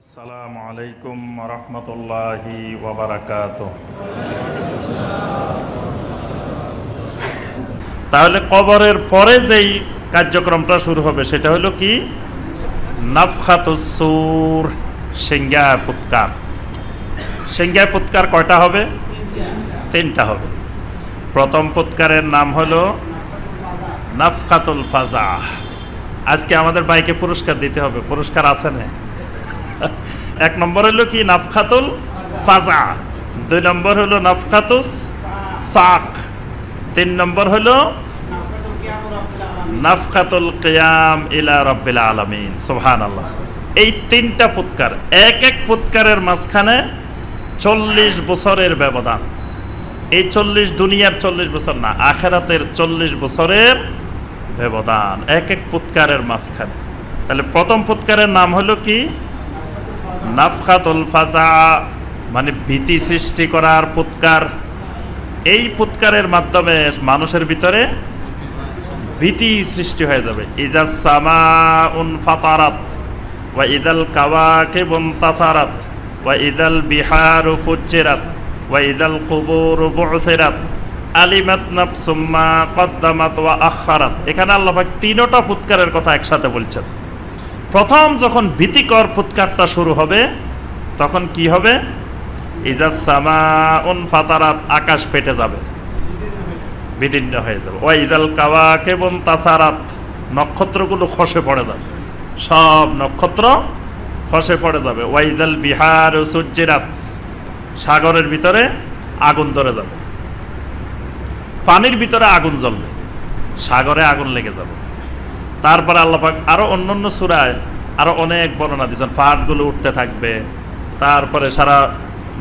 আসসালামু আলাইকুম রহমতুল্লাহি ওয়া বারাকাতুহু। তাহলে কবরের পরে যেই কার্যক্রমটা শুরু হবে সেটা হলো কি? নাফখাতুস সূর, সিংহায় ফুৎকার। সিংহায় ফুৎকার কয়টা হবে? তিনটা হবে। প্রথম ফুৎকারের নাম হলো নাফখাতুল ফাজা। আজকে আমাদের বাইকে পুরস্কার দিতে হবে, পুরস্কার আছে না? এক নম্বর হলো কি? নাফখাতুল ফাজা। দুই নম্বর হলো নাফখাতুস সাক। তিন নম্বর হলো নাফখাতুল কিয়াম ইলা রাব্বিল আলামিন। সুবহানাল্লাহ। এই তিনটা ফুৎকার, এক এক ফুৎকারের মাঝখানে 40 বছরের ব্যবধান। এই 40 দুনিয়ার 40 বছর না, আখিরাতের 40 বছরের ব্যবধান এক এক ফুৎকারের মাঝখানে। তাহলে প্রথম ফুৎকারের নাম হলো কি? নাফখাতুল ফাজা, মানে ভীতি সৃষ্টি করার ফুৎকার। এই ফুৎকারের মাধ্যমে মানুষের ভিতরে ভীতি সৃষ্টি হয়ে যাবে। ইজাস সামাউন ফাতারাত ওয়া ইদাল কাওয়াকিবুন তাসারাত ওয়া ইদাল বিহারু ফুজ্জিরাত ওয়া ইদাল কুবুরু বু'থিরাত আলিমাত নাফসুম মা কদ্দামাত ওয়া আখারাত। এখানে আল্লাহ পাক তিনটা ফুৎকারের কথা একসাথে বলছেন। প্রথম যখন ভীতিকর ফুৎকারটা শুরু হবে তখন কি হবে? ইজাস সামাউন ফাতারাত, আকাশ ফেটে যাবে, বিদীর্ণ হয়ে যাবে। ওয়া ইদাল কাওয়াকিবুন তাসারাত, নক্ষত্রগুলো খসে পড়ে যাবে, সব নক্ষত্র খসে পড়ে যাবে। ওয়া ইদাল বিহারু সুজ্জিরাত, সাগরের ভিতরে আগুন ধরে যাবে, পানির ভিতরে আগুন জ্বলবে, সাগরে আগুন লেগে যাবে। তারপরে আল্লাহ পাক আরো অন্যান্য সূরায় আরো অনেক বর্ণনা দিয়েছেন, পাহাড়গুলো উঠতে থাকবে। তারপরে সারা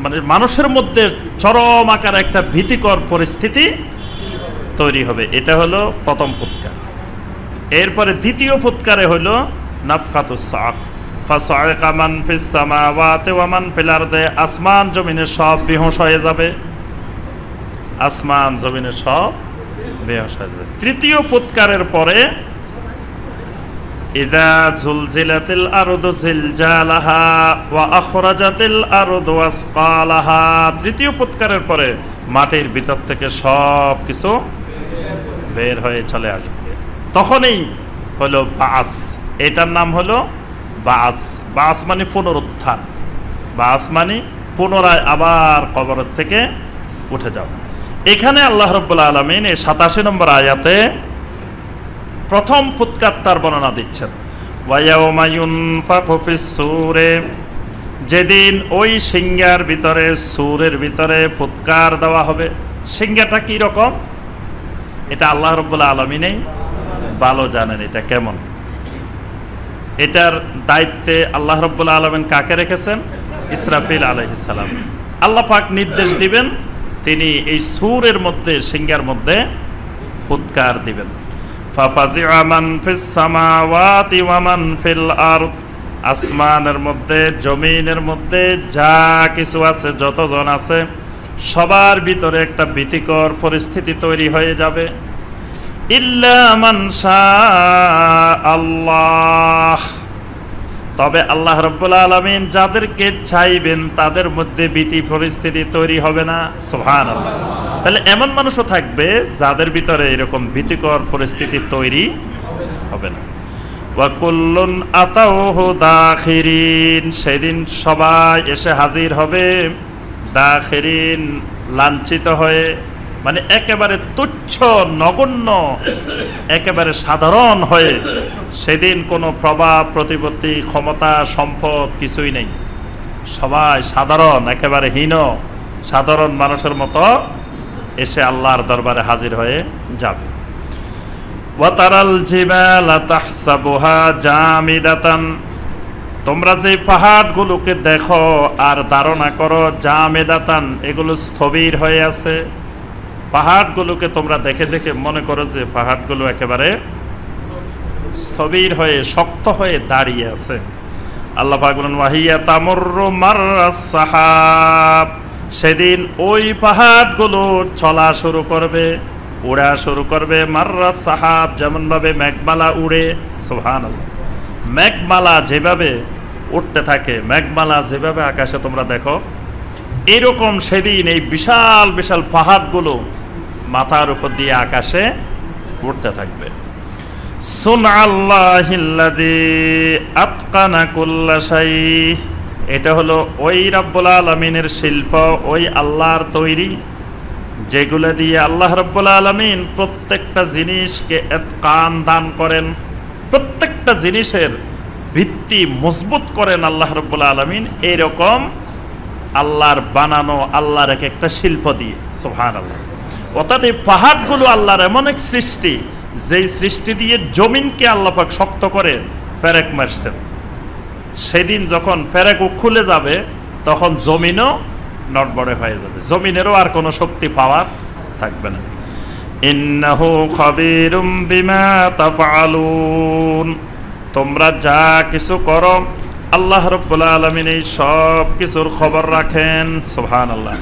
মানে মানুষের মধ্যে চরম আকার একটা ভীতিকর পরিস্থিতি তৈরি হবে। এটা হলো প্রথম ফুৎকার। এরপরে দ্বিতীয় ফুৎকারে হলো নাফখাতুস সাক। ফাসাইকা মান ফিস সামাওয়াতি ওয়া মান ফিল আরদি, আসমান জমিনে সব বেহুঁশ হয়ে যাবে, আসমান জমিনে সব বেহুঁশ হয়ে যাবে। তৃতীয় ফুৎকারের পরে ইযা জুলজিলাতিল আরদু জিলজালাহা ওয়া আখরাজাতিল আরদু আসকালাহা। তৃতীয় ফুৎকারের পরে মাটির ভিতর থেকে সব কিছু বের হয়ে চলে আসবে, তখনই হলো বাস। এটার নাম হলো বাস। বাস মানে পুনরুত্থান, বাস মানে পুনরায় আবার কবর থেকে উঠে যাও। এখানে আল্লাহ রাব্বুল আলামিন এই 87 নম্বর আয়াতে প্রথম ফুৎকারটার বর্ণনা দিচ্ছেন। ওয়া ইয়াউমা ইউনফাখু ফিস সূরে, যেদিন ওই সিংহার ভিতরে, সূরের ভিতরে ফুৎকার দেওয়া হবে। সিংহাটা কি রকম এটা আল্লাহ রাব্বুল আলামিনই ভালো জানেন এটা কেমন। এটার দায়িত্বে আল্লাহ রাব্বুল আলামিন কাকে রেখেছেন? ইসরাফিল আলাইহিস সালাম। আল্লাহ পাক নির্দেশ দিবেন, তিনি এই সূরের মধ্যে, সিংহার মধ্যে ফুৎকার দিবেন। ফাফাজিআ মান ফিস সামাওয়াতি ওয়া মান ফিল আরদ, আসমানের মধ্যে জমিনের মধ্যে যা কিছু আছে, যতজন আছে, সবার ভিতরে একটা ভীতিকর পরিস্থিতি তৈরি হয়ে যাবে। ইল্লা মান শাআল্লাহ, তবে আল্লাহ রাব্বুল আলামিন যাদেরকে চাইবেন তাদের মধ্যে ভীতি পরিস্থিতি তৈরি হবে না। সুবহানাল্লাহ। তাহলে এমন মানুষও থাকবে যাদের ভিতরে এরকম ভীতিকর পরিস্থিতি তৈরি হবে না। ওয়া কুল্লুন আতাউহু দাখিরিন, সেদিন সবাই এসে হাজির হবে দাখিরিন, লাঞ্ছিত হয়ে, মানে একেবারে তুচ্ছ নগণ্য, একেবারে সাধারণ হয়ে। সেদিন কোনো প্রভাব প্রতিপত্তি ক্ষমতা সম্পদ কিছুই নেই, সবাই সাধারণ, একেবারে হীন সাধারণ মানুষের মতো এসে আল্লাহর দরবারে হাজির হয়ে যাবে। ওয়া তারাল জিবালা তাহসাবুহা জামিদাতান, তোমরা যে পাহাড়গুলোকে দেখো আর ধারণা করো জামিদাতান, এগুলো স্থবির হয়ে আছে। পাহাড়গুলোকে তোমরা দেখে দেখে মনে করো যে পাহাড়গুলো একেবারে স্থবির হয়ে, শক্ত হয়ে দাঁড়িয়ে আছে। আল্লাহ পাক বলেন ওয়াহিয়া তামুররু মাররাস সাহাব, সেদিন ওই পাহাড়গুলো চলা শুরু করবে, উড়া শুরু করবে। মাররাস সাহাব, যেমন ভাবে মেঘমালা উড়ে। সুবহানাল্লাহ। মেঘমালা যেভাবে উঠতে থাকে, মেঘমালা যেভাবে আকাশে তোমরা দেখো, এরকম সেদিন এই বিশাল বিশাল পাহাড়গুলো মাথার উপর দিয়ে আকাশে উঠতে থাকবে। সুনআল্লাহিল্লাযী আতকানা কুল্লা শাই, এটা হলো ওই রাব্বুল আলামিনের শিল্প, ওই আল্লাহর তৈরি, যেগুলো দিয়ে আল্লাহ রাব্বুল আলামিন প্রত্যেকটা জিনিসকে ইতকান দান করেন, প্রত্যেকটা জিনিসের ভিত্তি মজবুত করেন আল্লাহ রাব্বুল আলামিন। এরকম আল্লাহর বানানো, আল্লাহর এক একটা শিল্প দিয়ে, সুবহানাল্লাহ। অর্থাৎ এই পাহাড়গুলো আল্লাহর এমন এক সৃষ্টি, যেই সৃষ্টি দিয়ে জমিনকে আল্লাহ পাক শক্ত করে পেরেক মারছেন। সেদিন যখন পেরেক খুলে যাবে তখন জমিনও নড়বড়ে হয়ে যাবে, জমিনেরও আর কোনো শক্তি পাওয়ার থাকবে না। ইন্নাহু খাবীরুম বিমা তাফআলুন, তোমরা যা কিছু করো আল্লাহ রাব্বুল আলামিন এই সব কিছুর খবর রাখেন। সুবহানাল্লাহ।